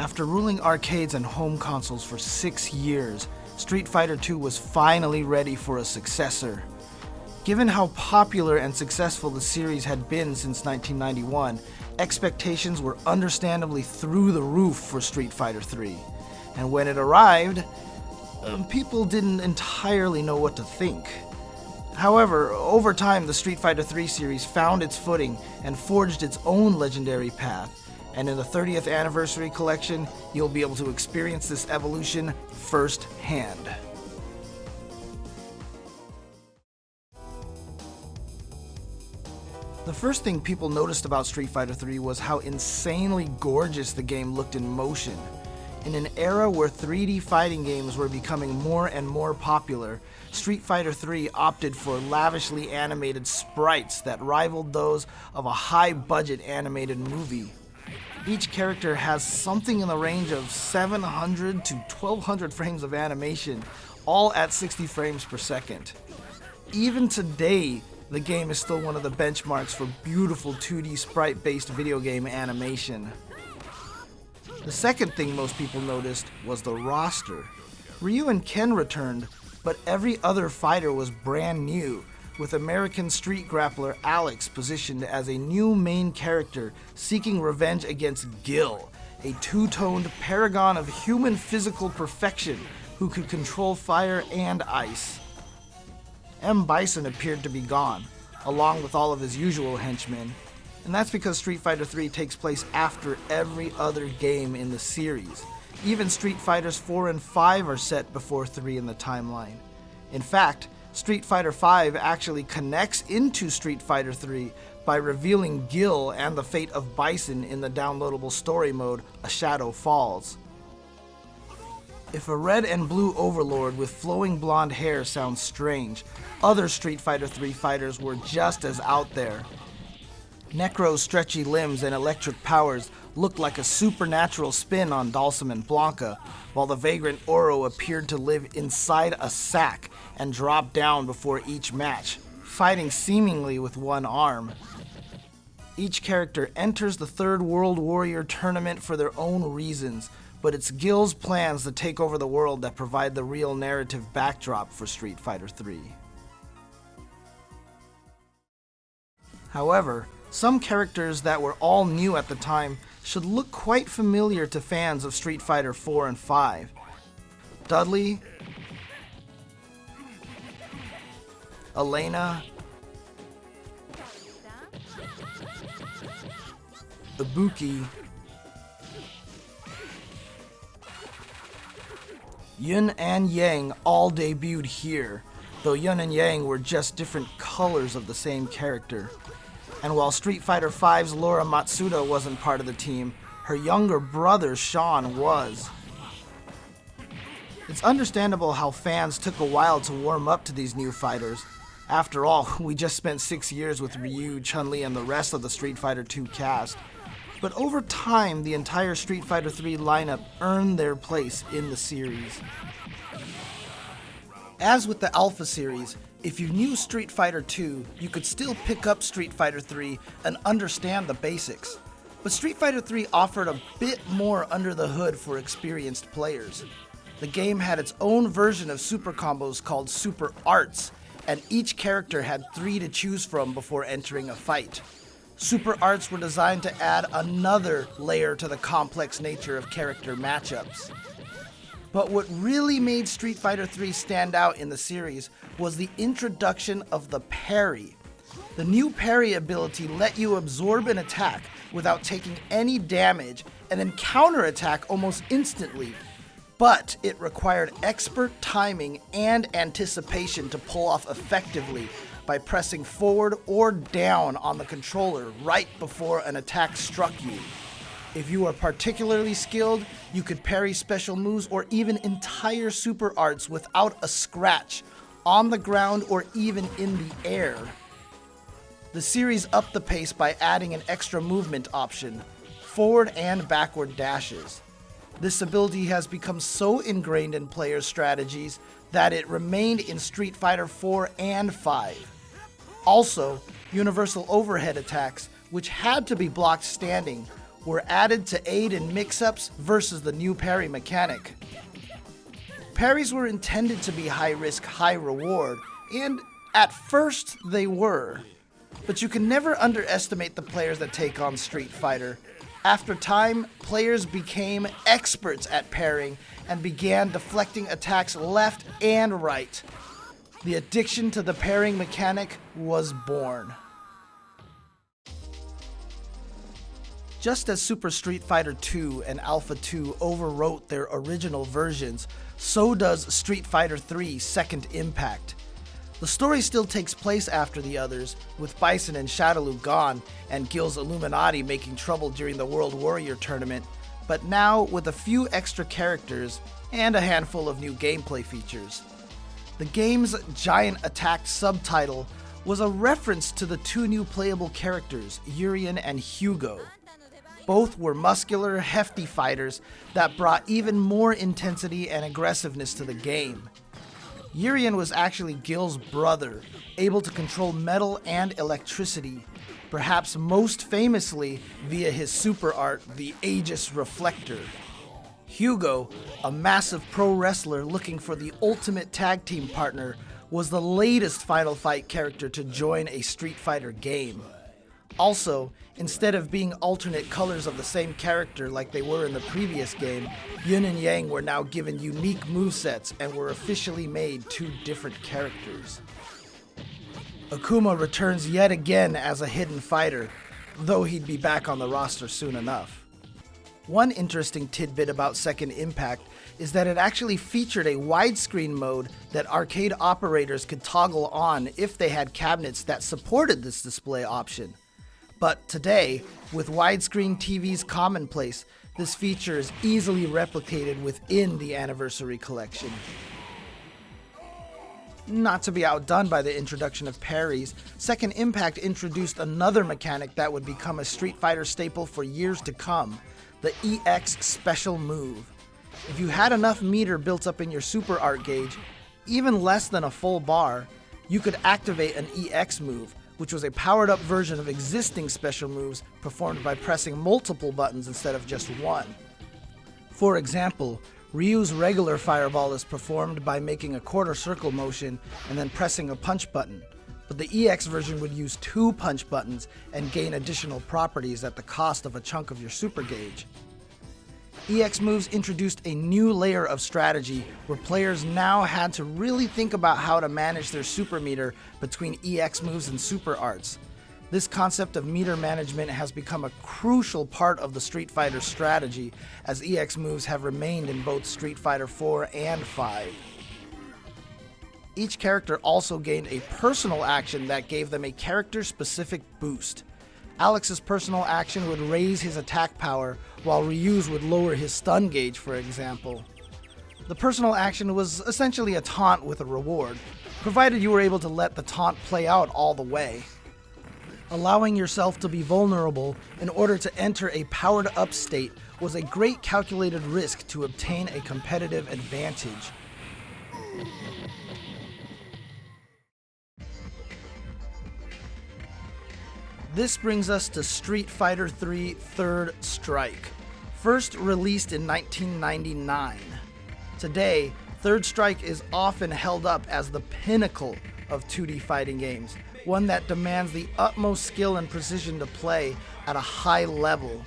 After ruling arcades and home consoles for 6 years, Street Fighter II was finally ready for a successor. Given how popular and successful the series had been since 1991, expectations were understandably through the roof for Street Fighter III. And when it arrived, people didn't entirely know what to think. However, over time, the Street Fighter III series found its footing and forged its own legendary path. And in the 30th Anniversary Collection, you'll be able to experience this evolution firsthand. The first thing people noticed about Street Fighter III was how insanely gorgeous the game looked in motion. In an era where 3D fighting games were becoming more and more popular, Street Fighter III opted for lavishly animated sprites that rivaled those of a high-budget animated movie. Each character has something in the range of 700 to 1200 frames of animation, all at 60 frames per second. Even today, the game is still one of the benchmarks for beautiful 2D sprite-based video game animation. The second thing most people noticed was the roster. Ryu and Ken returned, but every other fighter was brand new, with American street grappler Alex positioned as a new main character seeking revenge against Gil, a two-toned paragon of human physical perfection who could control fire and ice. M. Bison appeared to be gone, along with all of his usual henchmen, and that's because Street Fighter III takes place after every other game in the series. Even Street Fighters 4 and 5 are set before 3 in the timeline. In fact, Street Fighter V actually connects into Street Fighter III by revealing Gil and the fate of Bison in the downloadable story mode, A Shadow Falls. If a red and blue overlord with flowing blonde hair sounds strange, other Street Fighter III fighters were just as out there. Necro's stretchy limbs and electric powers looked like a supernatural spin on Dhalsim and Blanca, while the vagrant Oro appeared to live inside a sack and drop down before each match, fighting seemingly with one arm. Each character enters the Third World Warrior tournament for their own reasons, but it's Gil's plans to take over the world that provide the real narrative backdrop for Street Fighter III. However, some characters that were all new at the time should look quite familiar to fans of Street Fighter 4 and 5. Dudley, Elena, Ibuki, Yun and Yang all debuted here, though Yun and Yang were just different colors of the same character. And while Street Fighter V's Laura Matsuda wasn't part of the team, her younger brother Sean was. It's understandable how fans took a while to warm up to these new fighters. After all, we just spent 6 years with Ryu, Chun-Li, and the rest of the Street Fighter II cast. But over time, the entire Street Fighter III lineup earned their place in the series. As with the Alpha series, if you knew Street Fighter II, you could still pick up Street Fighter III and understand the basics. But Street Fighter III offered a bit more under the hood for experienced players. The game had its own version of super combos called Super Arts, and each character had 3 to choose from before entering a fight. Super Arts were designed to add another layer to the complex nature of character matchups. But what really made Street Fighter III stand out in the series was the introduction of the parry. The new parry ability let you absorb an attack without taking any damage and then counterattack almost instantly. But it required expert timing and anticipation to pull off effectively by pressing forward or down on the controller right before an attack struck you. If you were particularly skilled, you could parry special moves or even entire super arts without a scratch, on the ground or even in the air. The series upped the pace by adding an extra movement option, forward and backward dashes. This ability has become so ingrained in players' strategies that it remained in Street Fighter 4 and 5. Also, universal overhead attacks, which had to be blocked standing, were added to aid in mix-ups versus the new parry mechanic. Parries were intended to be high risk, high reward, and at first they were. But you can never underestimate the players that take on Street Fighter. After time, players became experts at parrying and began deflecting attacks left and right. The addiction to the parrying mechanic was born. Just as Super Street Fighter 2 and Alpha 2 overwrote their original versions, so does Street Fighter 3 Second Impact. The story still takes place after the others, with Bison and Shadaloo gone, and Gil's Illuminati making trouble during the World Warrior tournament, but now with a few extra characters and a handful of new gameplay features. The game's giant attack subtitle was a reference to the two new playable characters, Eurion and Hugo. Both were muscular, hefty fighters that brought even more intensity and aggressiveness to the game. Eurion was actually Gil's brother, able to control metal and electricity, perhaps most famously via his super art, the Aegis Reflector. Hugo, a massive pro wrestler looking for the ultimate tag team partner, was the latest Final Fight character to join a Street Fighter game. Also, instead of being alternate colors of the same character like they were in the previous game, Yin and Yang were now given unique movesets and were officially made two different characters. Akuma returns yet again as a hidden fighter, though he'd be back on the roster soon enough. One interesting tidbit about Second Impact is that it actually featured a widescreen mode that arcade operators could toggle on if they had cabinets that supported this display option. But today, with widescreen TVs commonplace, this feature is easily replicated within the Anniversary Collection. Not to be outdone by the introduction of parries, Second Impact introduced another mechanic that would become a Street Fighter staple for years to come, the EX special move. If you had enough meter built up in your super art gauge, even less than a full bar, you could activate an EX move, which was a powered-up version of existing special moves performed by pressing multiple buttons instead of just one. For example, Ryu's regular fireball is performed by making a quarter circle motion and then pressing a punch button, but the EX version would use two punch buttons and gain additional properties at the cost of a chunk of your super gauge. EX moves introduced a new layer of strategy where players now had to really think about how to manage their super meter between EX moves and super arts. This concept of meter management has become a crucial part of the Street Fighter strategy, as EX moves have remained in both Street Fighter 4 and 5. Each character also gained a personal action that gave them a character-specific boost. Alex's personal action would raise his attack power, while Ryu's would lower his stun gauge, for example. The personal action was essentially a taunt with a reward, provided you were able to let the taunt play out all the way. Allowing yourself to be vulnerable in order to enter a powered-up state was a great calculated risk to obtain a competitive advantage. This brings us to Street Fighter 3 Third Strike, first released in 1999. Today, Third Strike is often held up as the pinnacle of 2D fighting games, one that demands the utmost skill and precision to play at a high level.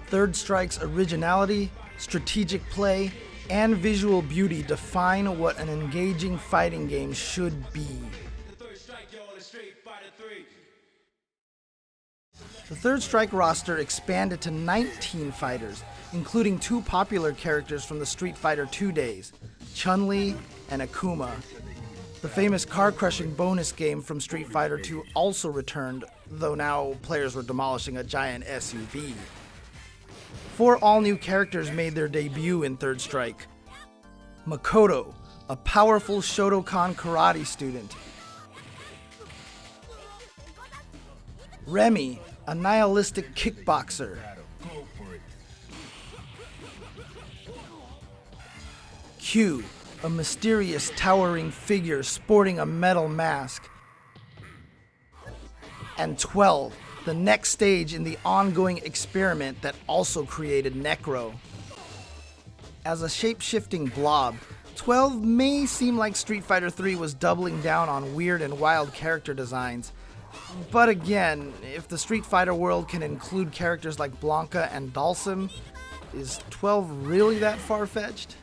Third Strike's originality, strategic play, and visual beauty define what an engaging fighting game should be. The Third Strike roster expanded to 19 fighters, including two popular characters from the Street Fighter 2 days, Chun-Li and Akuma. The famous car-crushing bonus game from Street Fighter 2 also returned, though now players were demolishing a giant SUV. 4 all-new characters made their debut in Third Strike. Makoto, a powerful Shotokan karate student. Remy, a nihilistic kickboxer. Q, a mysterious towering figure sporting a metal mask. And 12, the next stage in the ongoing experiment that also created Necro. As a shape-shifting blob, 12 may seem like Street Fighter 3 was doubling down on weird and wild character designs. But again, if the Street Fighter world can include characters like Blanca and Dalsim, is 12 really that far-fetched?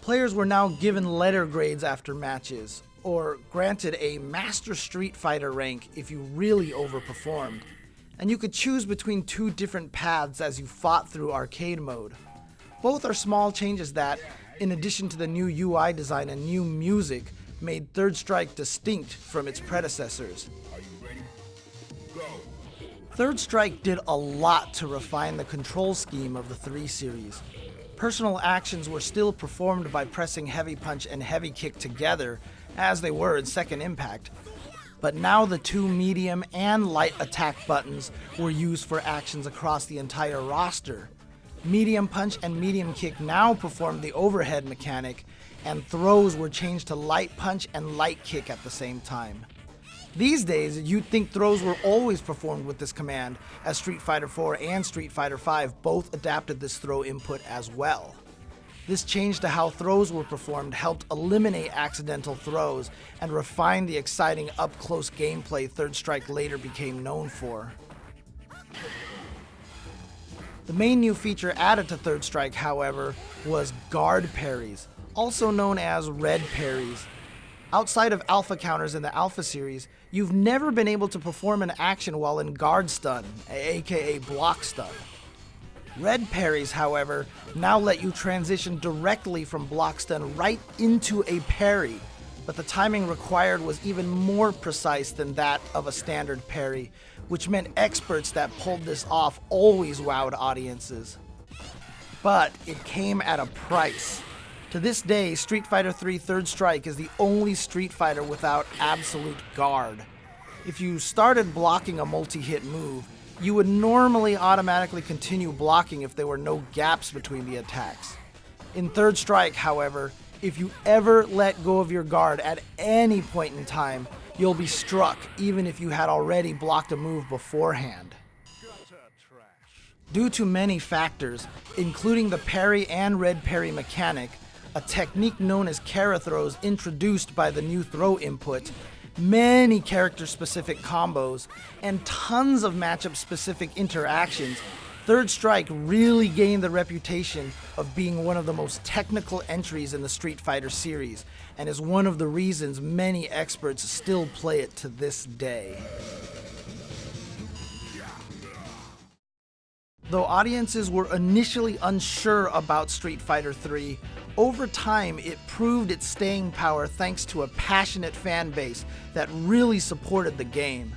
Players were now given letter grades after matches, or granted a Master Street Fighter rank if you really overperformed. And you could choose between two different paths as you fought through arcade mode. Both are small changes that, in addition to the new UI design and new music, made Third Strike distinct from its predecessors. Third Strike did a lot to refine the control scheme of the 3 series. Personal actions were still performed by pressing heavy punch and heavy kick together, as they were in Second Impact, but now the 2 medium and light attack buttons were used for actions across the entire roster. Medium punch and medium kick now performed the overhead mechanic, and throws were changed to light punch and light kick at the same time. These days, you'd think throws were always performed with this command, as Street Fighter 4 and Street Fighter 5 both adapted this throw input as well. This change to how throws were performed helped eliminate accidental throws and refine the exciting up-close gameplay Third Strike later became known for. The main new feature added to Third Strike, however, was guard parries, also known as red parries. Outside of alpha counters in the Alpha series, you've never been able to perform an action while in guard stun, aka block stun. Red parries, however, now let you transition directly from block stun right into a parry, but the timing required was even more precise than that of a standard parry, which meant experts that pulled this off always wowed audiences. But it came at a price. To this day, Street Fighter 3 Third Strike is the only Street Fighter without absolute guard. If you started blocking a multi-hit move, you would normally automatically continue blocking if there were no gaps between the attacks. In Third Strike, however, if you ever let go of your guard at any point in time, you'll be struck even if you had already blocked a move beforehand. Due to many factors, including the parry and red parry mechanic, a technique known as Kara throws introduced by the new throw input, many character-specific combos, and tons of matchup-specific interactions, Third Strike really gained the reputation of being one of the most technical entries in the Street Fighter series, and is one of the reasons many experts still play it to this day. Though audiences were initially unsure about Street Fighter 3, over time it proved its staying power thanks to a passionate fan base that really supported the game.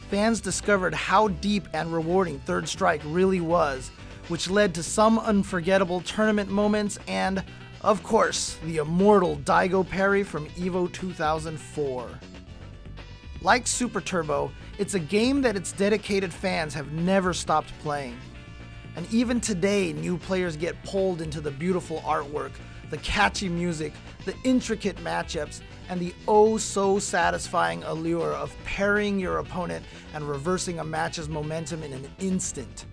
Fans discovered how deep and rewarding Third Strike really was, which led to some unforgettable tournament moments and, of course, the immortal Daigo parry from EVO 2004. Like Super Turbo, it's a game that its dedicated fans have never stopped playing. And even today, new players get pulled into the beautiful artwork, the catchy music, the intricate matchups, and the oh-so-satisfying allure of parrying your opponent and reversing a match's momentum in an instant.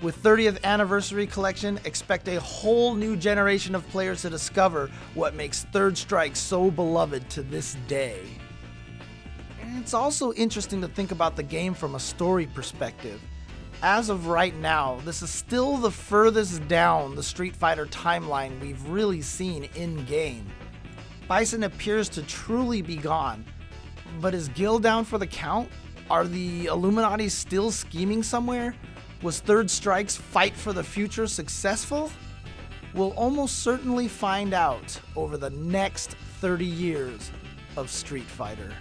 With 30th Anniversary Collection, expect a whole new generation of players to discover what makes Third Strike so beloved to this day. And it's also interesting to think about the game from a story perspective. As of right now, this is still the furthest down the Street Fighter timeline we've really seen in-game. Bison appears to truly be gone, but is Gil down for the count? Are the Illuminati still scheming somewhere? Was Third Strike's fight for the future successful? We'll almost certainly find out over the next 30 years of Street Fighter.